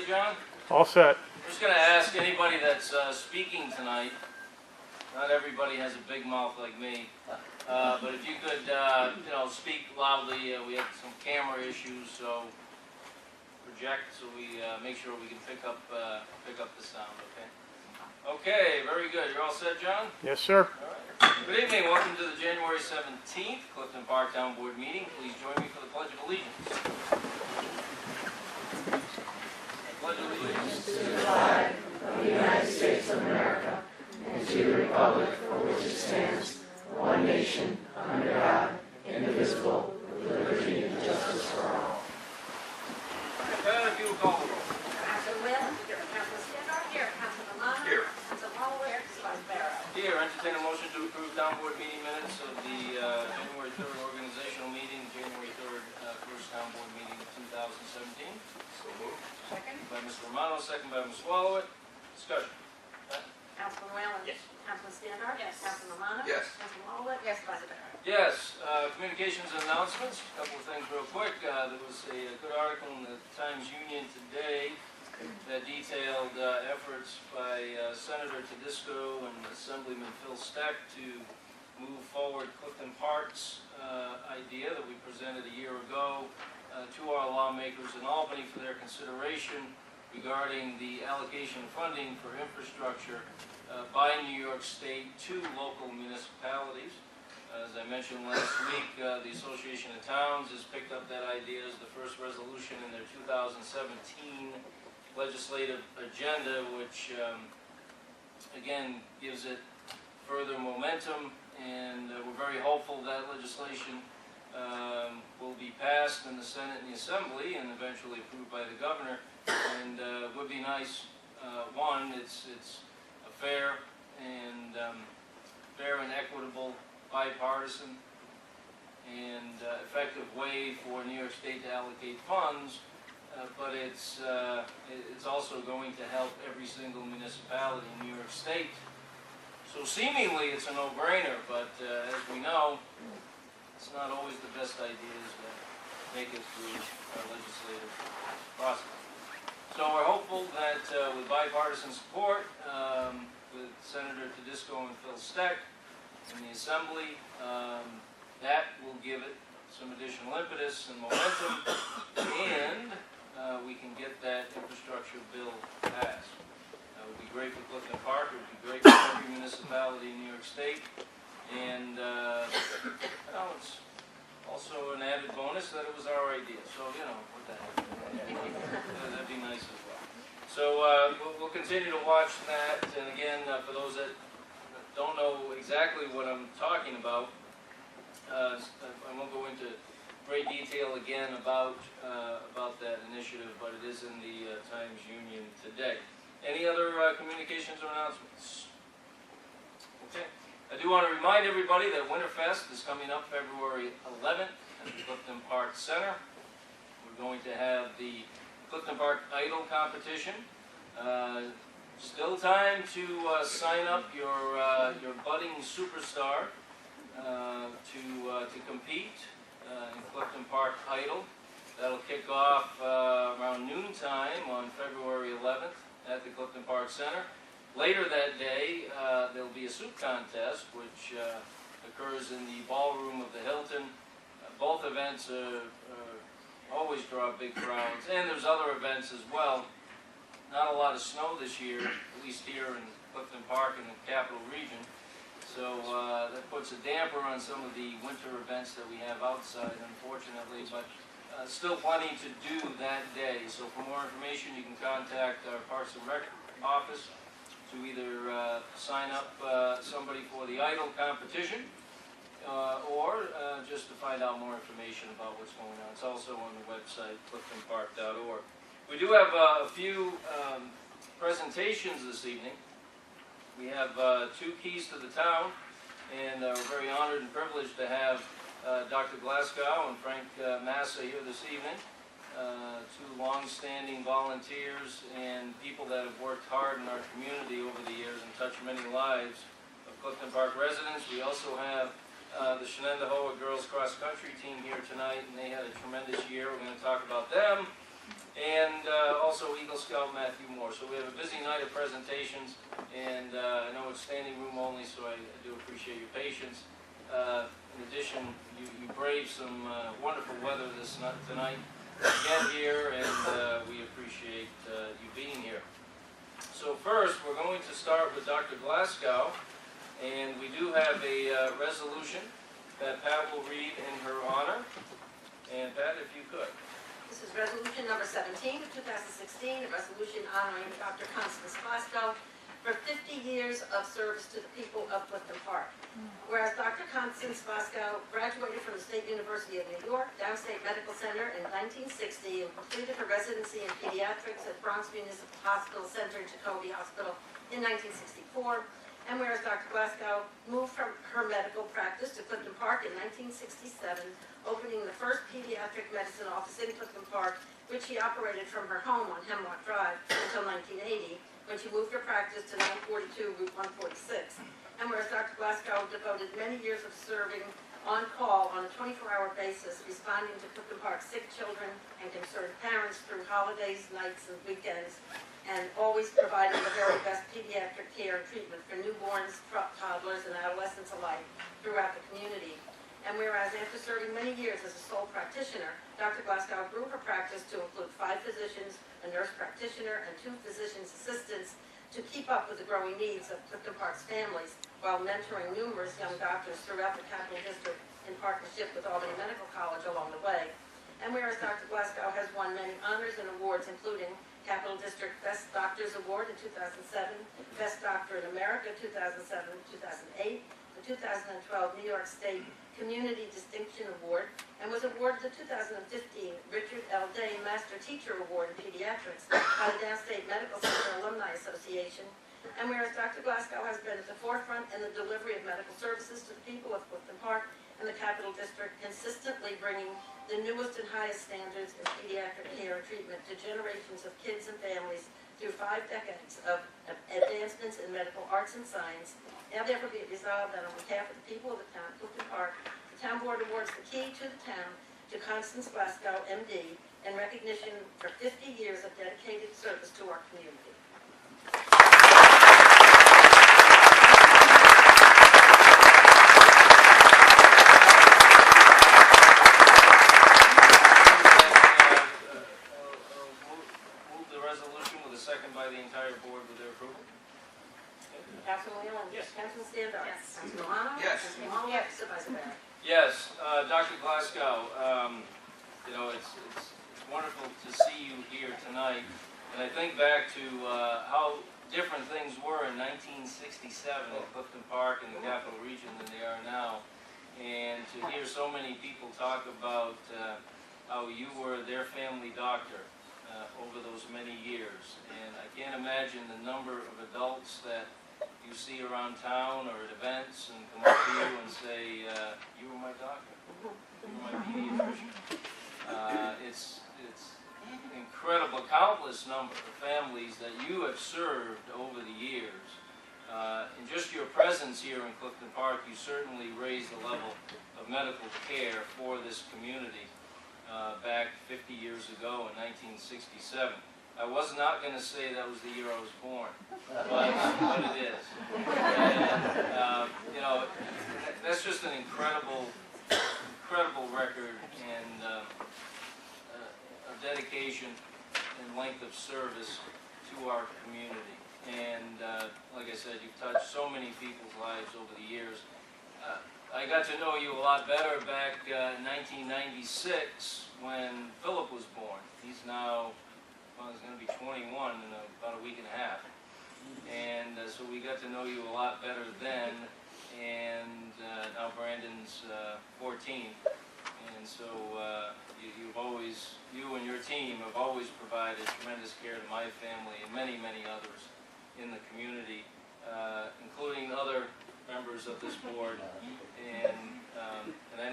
John? All set. I'm just going to ask anybody that's speaking tonight, not everybody has a big mouth like me, but if you could, speak loudly. We have some camera issues, so project so we make sure we can pick up the sound, okay? Okay, very good. You're all set, John? Yes, sir. All right. Good evening. Welcome to the January 17th Clifton Park Town Board meeting. Please join me for the Pledge of Allegiance. I pledge allegiance to the flag of the United States of America and to the republic for which it stands, one nation, under God, indivisible, with liberty and justice for all. Pat, if you will call the roll. Councilor Whalen? Here. Councilor Stendhal? Here. Councilor Milano? Here. Councilor Holloway? Vice Barrow? Here, entertain a motion to approve town board meeting minutes of the January 3rd organizational meeting, January 3rd first town board meeting of 2017. So moved. Second. By Mr. Romano, second by Ms. Swallowit. Discussion. Councilor Whalen? Yes. Councilor Stendhal? Yes. Councilor Milano? Yes. Councilor Holloway? Yes. Vice Barrow? Yes, communications and announcements. A couple of things real quick. There was a good article in the Times-Union today that detailed efforts by Senator Tedisco and Assemblyman Phil Steck to move forward Clifton Park's idea that we presented a year ago to our lawmakers in Albany for their consideration regarding the allocation of funding for infrastructure by New York State to local municipalities. As I mentioned last week, the Association of Towns has picked up that idea as the first resolution in their 2017 legislative agenda, which again gives it further momentum, and we're very hopeful that legislation will be passed in the Senate and the Assembly and eventually approved by the governor. And it would be nice, one, it's a fair and equitable, bipartisan and effective way for New York State to allocate funds, but it's also going to help every single municipality in New York State. So seemingly it's a no-brainer, but as we know, it's not always the best ideas that make it through our legislative process. So we're hopeful that with bipartisan support, with Senator Tedisco and Phil Steck in the Assembly, that will give it some additional impetus and momentum, and we can get that infrastructure bill passed. It would be great for Clifton Park, it would be great for every municipality in New York State, and it's also an added bonus that it was our idea, so what the heck, that'd be nice as well. So we'll continue to watch that, and again, for those that don't know exactly what I'm talking about, I won't go into great detail again about that initiative, but it is in the Times-Union today. Any other communications or announcements? Okay. I do want to remind everybody that Winterfest is coming up February 11th at the Clifton Park Center. We're going to have the Clifton Park Idol competition. Still time to sign up your budding superstar to compete in Clifton Park Idol. That'll kick off around noontime on February 11th at the Clifton Park Center. Later that day, there'll be a soup contest, which occurs in the ballroom of the Hilton. Both events always draw big crowds, and there's other events as well. Not a lot of snow this year, at least here in Clifton Park in the Capital Region. So that puts a damper on some of the winter events that we have outside, unfortunately, but still plenty to do that day. So for more information, you can contact our Parks and Rec office to either sign up somebody for the Idol competition or just to find out more information about what's going on. It's also on the website, cliftonpark.org. We do have a few presentations this evening. We have two keys to the town, and we're very honored and privileged to have Dr. Glasgow and Frank Massa here this evening. Two long-standing volunteers and people that have worked hard in our community over the years and touched many lives of Clifton Park residents. We also have the Shenendehowa Girls Cross Country team here tonight, and they had a tremendous year. We're going to talk about them. And also Eagle Scout Matthew Moore. So we have a busy night of presentations, and I know it's standing room only, so I do appreciate your patience. In addition, you braved some wonderful weather tonight to get here, and we appreciate you being here. So first, we're going to start with Dr. Glasgow, and we do have a resolution that Pat will read in her honor. And Pat, if you could. This is resolution number 17 of 2016, a resolution honoring Dr. Constance Glasgow for 50 years of service to the people of Clifton Park. Whereas Dr. Constance Glasgow graduated from the State University of New York, Downstate Medical Center in 1960 and completed her residency in pediatrics at Bronx Municipal Hospital Center and Jacoby Hospital in 1964. And whereas Dr. Glasgow moved from her medical practice to Clifton Park in 1967, opening the first pediatric medicine office in Clifton Park, which she operated from her home on Hemlock Drive until 1980, when she moved her practice to 942 Route 146. And whereas Dr. Glasgow devoted many years of serving on call on a 24-hour basis, responding to Clifton Park's sick children and concerned parents through holidays, nights, and weekends, and always providing the very best pediatric care and treatment for newborns, toddlers, and adolescents alike throughout the community. And whereas after serving many years as a sole practitioner, Dr. Glasgow grew her practice to include 5 physicians, a nurse practitioner, and 2 physician's assistants to keep up with the growing needs of Clifton Park's families, while mentoring numerous young doctors throughout the Capital District in partnership with Albany Medical College along the way. And whereas Dr. Glasgow has won many honors and awards, including Capital District Best Doctors Award in 2007, Best Doctor in America 2007-2008, the 2012 New York State Community Distinction Award, and was awarded the 2015 Richard L. Day Master Teacher Award in Pediatrics by the Downstate Medical Center Alumni Association. And whereas Dr. Glasgow has been at the forefront in the delivery of medical services to the people of Clifton Park and the Capital District, consistently bringing the newest and highest standards in pediatric care and treatment to generations of kids and families through 5 decades of advancements in medical arts and science. Now therefore be it resolved that on behalf of the people of the town of Clifton Park, the town board awards the key to the town to Constance Glasgow, MD, in recognition for 50 years of dedicated service to our community. Move the resolution with a second by the entire board with their approval. Councilman Leon? Yes. Councilman Standar? Yes. Councilman Milano? Yes. Councilman Mahler? Yes. Supervisor Barrett? Yes, Dr. Glasgow, you know, it's wonderful to see you here tonight. And I think back to how different things were in 1967 in Clifton Park and the Capital Region than they are now. And to hear so many people talk about how you were their family doctor over those many years. And I can't imagine the number of adults that you see around town or at events and come up to you and say, you were my doctor, you were my pediatrician. It's incredible, countless number of families that you have served over the years. And just your presence here in Clifton Park, you certainly raised the level of medical care for this community back 50 years ago in 1967. I was not going to say that was the year I was born, but it is. And, you know, that's just an incredible record and of dedication and length of service to our community. And like I said, you've touched so many people's lives over the years. I got to know you a lot better back in 1996 when Philip was born. He's now, well, he's going to be 21 in about a week and a half. And so we got to know you a lot better then, and now Brandon's 14. And so you and your team have always provided tremendous care to my family and many, many others in the community, including other members of this board. And I know